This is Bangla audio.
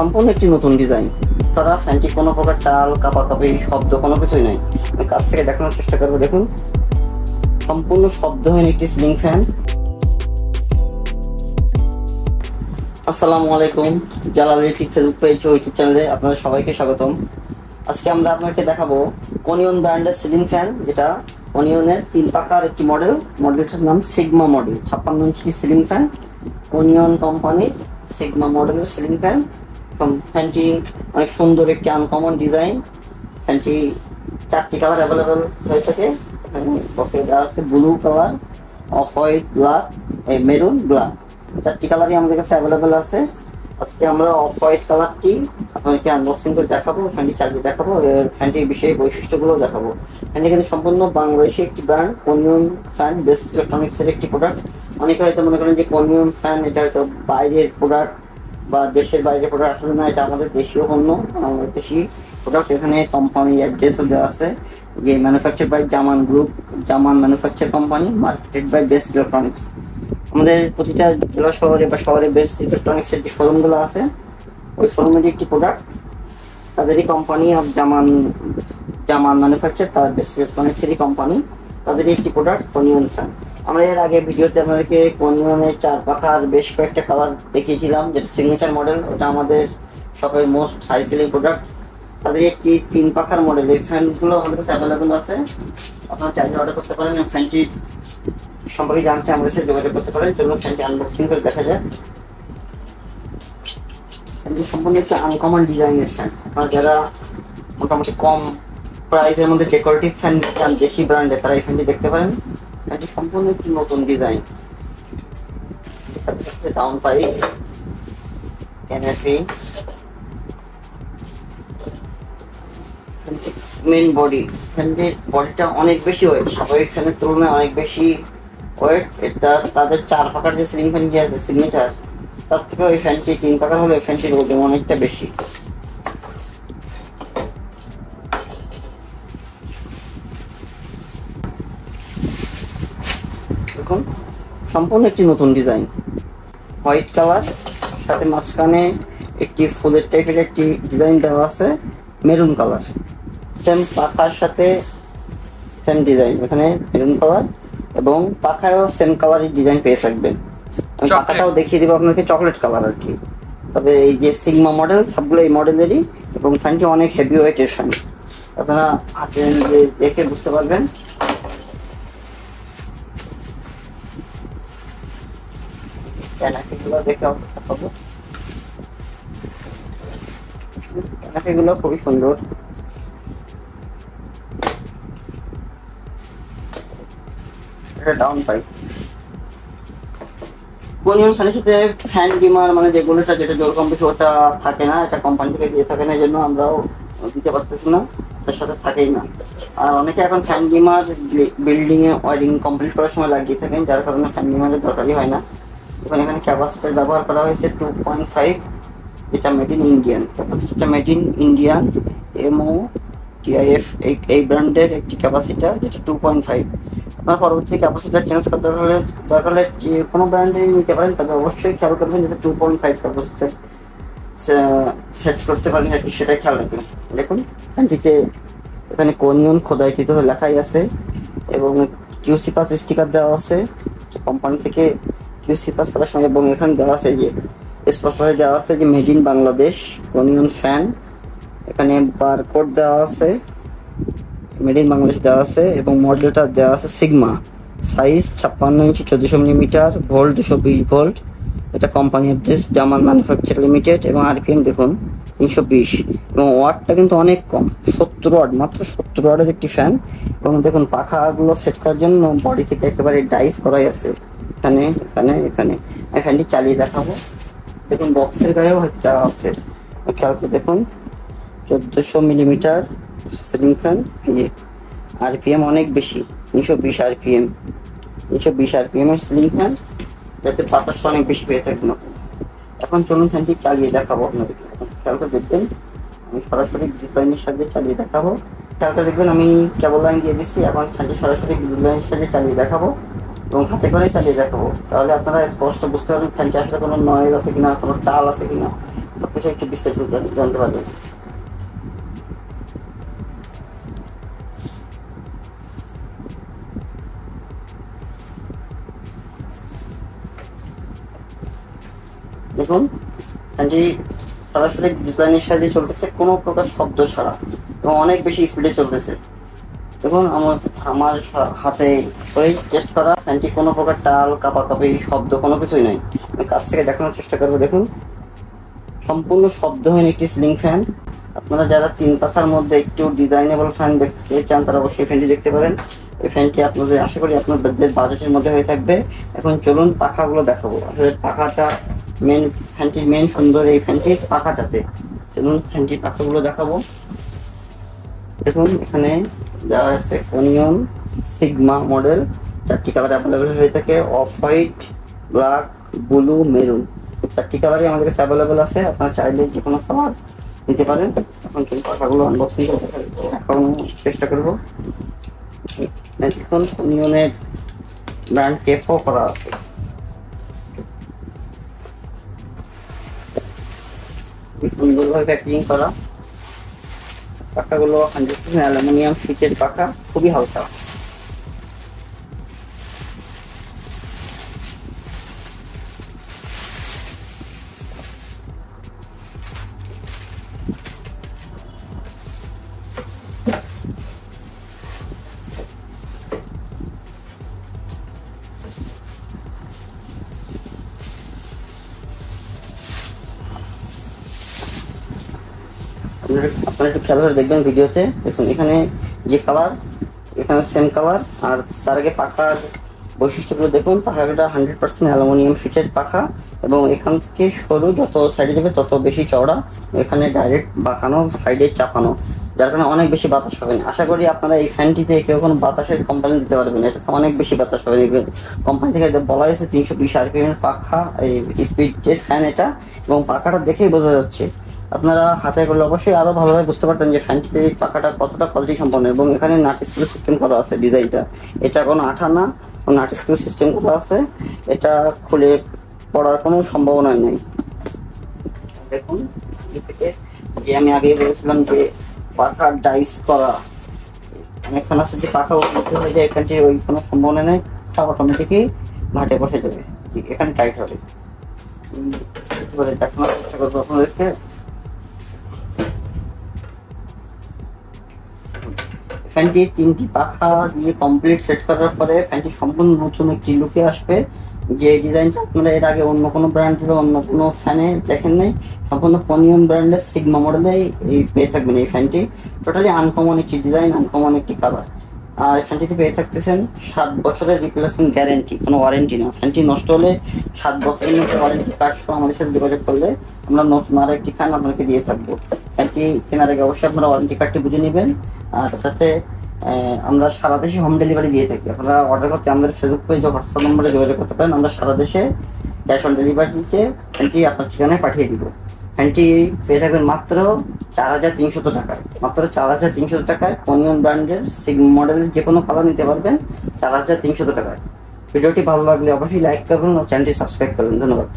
সম্পূর্ণ একটি নতুন ডিজাইন। তারা ফ্যানটি কোনো প্রকার টাল কাপাকাপি শব্দ কোনো কিছুই নাই। আমি কাছ থেকে দেখানোর চেষ্টা করবো। দেখুন, সম্পূর্ণ শব্দহীন একটি সিলিং ফ্যান। আসসালামু আলাইকুম, জালাল ইলেকট্রিক ফেসবুক পেজ ও ইউটিউব চ্যানেলে আপনাদের সবাইকে স্বাগতম। আজকে আমরা আপনাকে দেখাবো কোনিয়ন ব্র্যান্ডের সিলিং ফ্যান, যেটা কোনিয়নের 3 পাখার একটি মডেল। মডেলটার নাম সিগমা মডেল, 56 ইঞ্চি সিলিং ফ্যান, কোনিয়ন কোম্পানির সিগমা মডেলের সিলিং ফ্যান। ফ্যানটি অনেক সুন্দর একটি আনকমন ডিজাইন। ফ্যানটি 4টি কালার অ্যাভেলেবেল হয়ে থাকে। এখানে আছে blue colour, off white, black, maroon, black, 4টি কালারই আমাদের কাছে অ্যাভেলেবেল আছে। আজকে আমরা অফ হোয়াইট কালারটি আপনাদেরকে আনবক্সিং করে দেখাবো, ফ্যানটি চালিয়ে দেখাবো, ফ্যানটির বিষয়ে বৈশিষ্ট্যগুলো দেখাবো। ফ্যানটি কিন্তু সম্পূর্ণ বাংলাদেশি একটি ব্র্যান্ড, কোনিয়ন ফ্যান বেস্ট ইলেকট্রনিক্সের একটি প্রোডাক্ট। অনেকে হয়তো মনে করেন যে কোনিয়ন ফ্যান এটা হয়তো বাইরের প্রোডাক্ট বা দেশের বাইরের প্রোডাক্ট। আসলে না, এটা আমাদের দেশীয় পণ্য, আমাদের দেশি প্রোডাক্ট। এখানে কোম্পানি অ্যাড্রেসও দেওয়া আছে, যে manufacture by Zaman group, Zaman manufacture company, marketed by best electronics. আমাদের প্রতিটা জেলা শহরে বা শহরে বেস্ট ইলেকট্রনিক্সের যে শোরুমগুলো আছে, ওই শোরুমের একটি প্রোডাক্ট তাদেরই কোম্পানি অফ জামান ম্যানুফ্যাকচার, তার বেস্ট ইলেকট্রনিক্সেরই কোম্পানি, তাদেরই একটি প্রোডাক্ট কোনিয়ন ফ্যান। আমরা এর আগে ভিডিওতে আপনাদেরকে কোনিয়নের 4 পাখার বেশ কয়েকটা কালার দেখিয়েছিলাম, যেটা সিগনেচার মডেল, ওটা আমাদের শপের মোস্ট হাই সেলিং প্রোডাক্ট। তাদের একটি 3 পাখার মডেল, এই ফ্যানগুলো আমাদের কাছে অ্যাভেলেবেল আছে। আপনারা চাইলে অর্ডার করতে পারেন। ফ্যানটি সম্পর্কে জানতে আমাদের সাথে যোগাযোগ করতে পারেন। চলুন ফ্যানটি আনবক্সিং করে দেখা যায়। ফ্যানটি সম্পূর্ণ একটি আনকমন ডিজাইনের ফ্যান। আপনারা যারা মোটামুটি কম প্রাইসের মধ্যে ডেকোরেটিভ ফ্যান চান দেশি ব্র্যান্ডে, তারা এই ফ্যানটি দেখতে পারেন। ফ্যানটি সম্পূর্ণ একটি নতুন design. Down pipe, canopy, main body. ফ্যানটির বডিটা অনেক বেশি ওয়েট, স্বাভাবিক ফ্যানের তুলনায় অনেক বেশি ওয়েট। এটা তাদের 4 পাখার যে সিলিং ফ্যান আছে সিগনেচার, তার থেকে ওই ফ্যানটি 3 পাখার হলে ফ্যানটির ওজন অনেকটা বেশি। দেখুন, সম্পূর্ণ একটি নতুন ডিজাইন, হোয়াইট কালার, সাথে মাঝখানে একটি ফুলের টাইপের একটি ডিজাইন দেওয়া আছে, মেরুন কালার। সেম পাখার সাথে সেম ডিজাইন, এখানে মেরুন কালার এবং পাখায়ও সেম কালারের ডিজাইন পেয়ে থাকবেন। আমি পাখাটাও দেখিয়ে দিব আপনাকে, চকলেট কালার আর কি। তবে এই যে সিগমা মডেল, সবগুলো এই মডেলেরই, এবং ফ্যানটি অনেক হেভি ওয়েটের ফ্যান। আপনারা হাতে দেখে বুঝতে পারবেন। ক্যানাপিগুলো দেখে দেখাবো। ক্যানাপিগুলো খুবই সুন্দর। এটা ডাউন পাইপ। কোনিয়ন ফ্যানের সাথে ফ্যান ডিমার মানে যেগুলোটা, যেটা জোর কম্পিউটার, ওটা থাকে না, এটা কোম্পানি থেকে দিয়ে থাকে না, এই জন্য আমরাও দিতে পারতেছি না, এটার সাথে থাকেই না। আর অনেকে এখন ফ্যান ডিমার বিল্ডিং এ ওয়ারিং কমপ্লিট করার সময় লাগিয়ে থাকেন, যার কারণে ফ্যান ডিমারের দরকারই হয় না। এখানে ক্যাপাসিটার ব্যবহার করা হয়েছে 2.5, যেটা মেড ইন ইন্ডিয়ান। ক্যাপাসিটারটা মেড ইন ইন্ডিয়ান, MOTIF এই ব্র্যান্ডের একটি ক্যাপাসিটার, যেটা 2.5। আপনার পরবর্তী ক্যাপাসিটার চেঞ্জ করতে হলে দরকার হলে যে কোনো ব্র্যান্ডেরই নিতে পারেন, তবে অবশ্যই খেয়াল করবেন যাতে 2.5 ক্যাপাসিটার সেট করতে পারেন আর কি, সেটাই খেয়াল রাখবেন। দেখুন ফ্যানটিতে এখানে কোনিয়ন খোদাইকৃত লেখাই আছে এবং QC পাস স্টিকার দেওয়া আছে কোম্পানি থেকে, QC পাস করার সময়। এবং এখানে দেওয়া আছে যে স্পষ্টভাবে দেওয়া আছে যে made in Bangladesh Konion fan. এখানে বারকোড দেওয়া আছে, মেড ইন বাংলাদেশ দেওয়া আছে, এবং মডেলটা দেওয়া আছে সিগমা, সাইজ 56 ইঞ্চি, 1400 মিলিমিটার, ভোল্ট 220 ভোল্ট। এটা কোম্পানি অ্যাড্রেস জামান ম্যানুফ্যাকচার লিমিটেড, এবং RPM দেখুন 320, এবং ওয়াটটা কিন্তু অনেক কম, 70 ওয়াট, মাত্র 70 ওয়াটের একটি ফ্যান। এবং দেখুন পাখাগুলো সেট করার জন্য বডি থেকে একেবারে ডাইস করাই আছে, এখানে এখানে এখানে। আমি ফ্যানটি চালিয়ে দেখাবো। দেখুন বক্সের গায়েও দেওয়া আছে, খেয়াল করে দেখুন 1400 মিলিমিটার সিলিং ফ্যান। RPM অনেক বেশি, 320 RPM, 320 RPM এর সিলিং ফ্যান, যাতে বাতাস অনেক বেশি পেয়ে থাকবেন। এখন চলুন ফ্যানটি চালিয়ে দেখাবো আপনাদেরকে। খেয়াল করে দেখবেন, আমি সরাসরি বিদ্যুৎ লাইনের সাহায্যে চালিয়ে দেখাবো। খেয়াল করে দেখবেন আমি কেবল লাইন দিয়ে দিচ্ছি। এখন ফ্যানটি সরাসরি বিদ্যুৎ লাইনের সাহায্যে চালিয়ে দেখাবো এবং হাতে করে চালিয়ে দেখাবো। তাহলে আপনারা স্পষ্ট বুঝতে পারবেন ফ্যানটি আসলে কোনো নয়েজ আছে কিনা, কোনো টাল আছে কিনা। সবকিছু একটু বিস্তারিত জানতে পারবেন। দেখুন ফ্যানটি সরাসরি ডিজাইনের সাহায্যে চলতেছে, কোনো প্রকার শব্দ ছাড়া এবং অনেক বেশি স্পিডে চলতেছে। দেখুন আমার হাতে ওই টেস্ট করা ফ্যানটি কোনো প্রকার টাল কাঁপাকাঁপি শব্দ কোনো কিছুই নাই। আমি কাছ থেকে দেখানোর চেষ্টা করবো। দেখুন সম্পূর্ণ শব্দহীন একটি সিলিং ফ্যান। আপনারা যারা 3 পাখার মধ্যে একটু ডিজাইনেবল ফ্যান দেখতে চান তারা অবশ্যই ফ্যানটি দেখতে পারেন। এই ফ্যানটি আপনাদের আশা করি আপনাদের বাজেটের মধ্যে হয়ে থাকবে। এখন চলুন পাখাগুলো দেখাবো। আসলে পাখাটা ফ্যানটির মেন সুন্দর এই ফ্যানটির পাখাটাতে। চলুন ফ্যানটির পাখাগুলো দেখাবো। দেখুন এখানে দেওয়া আছে অনিয়ন সিগমা মডেল, 4টি কালার অ্যাভেলেবেল হয়ে থাকে, off white, black, blue, maroon. 4টি কালারই আমাদের কাছে অ্যাভেলেবেল আছে, আপনারা চাইলে যে কোনো কালার নিতে পারেন। এখন চলুন পাখাগুলো আনবক্সিং করে দেখানোর চেষ্টা করবো। দেখুন অনিয়নের ব্র্যান্ড টেপও করা আছে। সুন্দরভাবে প্যাকেজিং করা। পাখাগুলো 100% অ্যালুমিনিয়াম শীটের পাখা, খুবই হালকা। আপনারা একটু খেয়াল করে দেখবেন ভিডিওতে। দেখুন এখানে যে কালার, এখানে সেম কালার। আর তার আগে পাখার বৈশিষ্ট্যগুলো দেখুন। পাখাটা 100% অ্যালুমিনিয়াম শীটের পাখা এবং এখান থেকে সরু, যত সাইডে যাবে তত বেশি চওড়া। এখানে ডাইরেক্ট বাঁকানো, সাইডে চাপানো, যার কারণে অনেক বেশি বাতাস পাবেন। আশা করি আপনারা এই ফ্যানটিতে কেউ কোনো বাতাসের কোম্পানি দিতে পারবেন, এটাতে অনেক বেশি বাতাস পাবেন। কোম্পানি থেকে বলা হয়েছে 320 RPM এর পাখা, এই স্পিডের ফ্যান এটা, এবং পাখাটা দেখেই বোঝা যাচ্ছে। আপনারা হাতে করলে অবশ্যই আরো ভালোভাবে বুঝতে পারতেন যে ফ্যানটিতে পাখাটা কতটা কোয়ালিটি সম্পন্ন। এবং এখানে নাট স্ক্রু সিস্টেম করা আছে ডিজাইনটা, এটা কোনো আঠা না, নাট স্ক্রু সিস্টেম করা আছে, এটা খুলে পড়ার কোনো সম্ভাবনা নেই। দেখুন যে আমি আগে বলেছিলাম যে পাখা ডাইস করা, অনেকক্ষণ আছে যে পাখা উঠতে হয়ে যায়, এখানটি ওই কোনো সম্ভাবনা নেই, অটোমেটিকই ঘাটে বসে যাবে, এখানে টাইট হবে। দেখানোর চেষ্টা করবো আপনাদেরকে। ফ্যানটি 3টি পাখা দিয়ে কমপ্লিট সেট করার পরে ফ্যানটি সম্পূর্ণ নতুন একটি লুকে আসবে। যে ডিজাইনটা আপনারা এর আগে অন্য কোনো ব্র্যান্ডের অন্য কোনো ফ্যানে দেখেন নাই, সম্পূর্ণ অনিয়ন ব্র্যান্ডের সিগমা মডেলে এই পেয়ে থাকবেন। এই ফ্যানটি টোটালি আনকমন একটি ডিজাইন, আনকমন একটি কালার। আর ফ্যানটিতে পেয়ে থাকতেছেন 7 বছরের রিপ্লেসমেন্ট গ্যারেন্টি, কোনো ওয়ারেন্টি না। ফ্যানটি নষ্ট হলে 7 বছরের মধ্যে ওয়ারেন্টি কার্ড সহ আমাদের সাথে যোগাযোগ করলে আমরা নতুন আর একটি ফ্যান আপনাকে দিয়ে থাকবো। ফ্যানটি কেনার আগে অবশ্যই আপনারা ওয়ারেন্টি কার্ডটি বুঝে নেবেন। আর সাথে আমরা সারা দেশে হোম ডেলিভারি দিয়ে থাকি। আপনারা অর্ডার করতে আমাদের ফেসবুক পেজ ও হোয়াটসঅ্যাপ নম্বরে যোগাযোগ করতে পারেন। আমরা সারা দেশে ক্যাশ অন ডেলিভারিতে ফ্যানটি আপনার ঠিকানায় পাঠিয়ে দিব। ফ্যানটি পেয়ে থাকবেন মাত্র 4300 টাকায়, মাত্র 4300 টাকায়। অনিয়ন ব্র্যান্ডের সিগমা মডেলের যে কোনো কালার নিতে পারবেন 4300 টাকায়। ভিডিওটি ভালো লাগলে অবশ্যই লাইক করবেন ও চ্যানেলটি সাবস্ক্রাইব করবেন। ধন্যবাদ।